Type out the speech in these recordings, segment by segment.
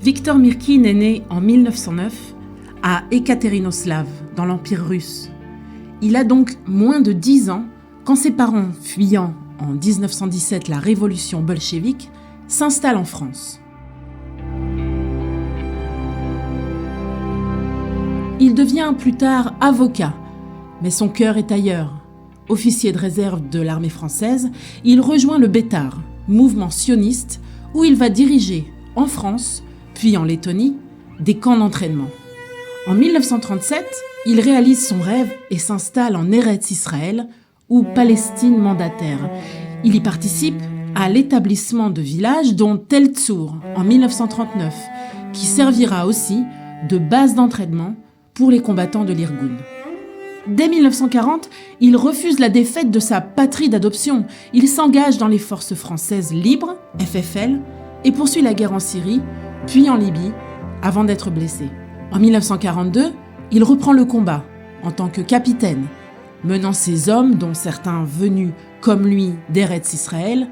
Viktor Myrkin est né en 1909 à Ekatérinoslav, dans l'Empire russe. Il a donc moins de 10 ans quand ses parents, fuyant en 1917 la révolution bolchevique, s'installent en France. Il devient plus tard avocat, mais son cœur est ailleurs. Officier de réserve de l'armée française, il rejoint le Bétar, mouvement sioniste, où il va diriger, en France, puis en Lettonie, des camps d'entraînement. En 1937, il réalise son rêve et s'installe en Eretz Israël, ou Palestine mandataire. Il y participe à l'établissement de villages dont Tel Tzur en 1939, qui servira aussi de base d'entraînement pour les combattants de l'Irgun. Dès 1940, il refuse la défaite de sa patrie d'adoption. Il s'engage dans les forces françaises libres, FFL, et poursuit la guerre en Syrie, puis en Libye, avant d'être blessé. En 1942, il reprend le combat en tant que capitaine, menant ses hommes, dont certains venus comme lui d'Eretz Israël,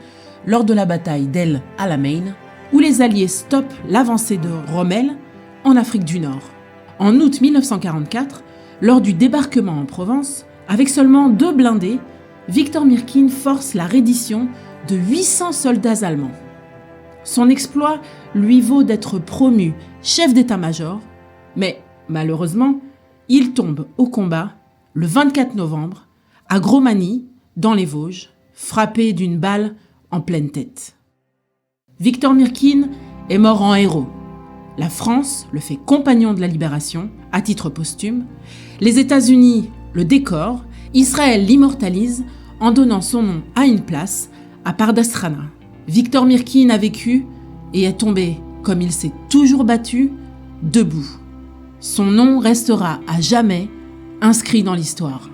lors de la bataille d'El Alamein, où les Alliés stoppent l'avancée de Rommel en Afrique du Nord. En août 1944, lors du débarquement en Provence, avec seulement 2 blindés, Viktor Myrkin force la reddition de 800 soldats allemands. Son exploit lui vaut d'être promu chef d'état-major, mais malheureusement, il tombe au combat le 24 novembre à Gromagny, dans les Vosges, frappé d'une balle en pleine tête. Viktor Myrkin est mort en héros. La France le fait compagnon de la libération, à titre posthume. Les États-Unis le décorent. Israël l'immortalise en donnant son nom à une place à Pardes Rana. Viktor Myrkin a vécu et est tombé, comme il s'est toujours battu, debout. Son nom restera à jamais inscrit dans l'histoire.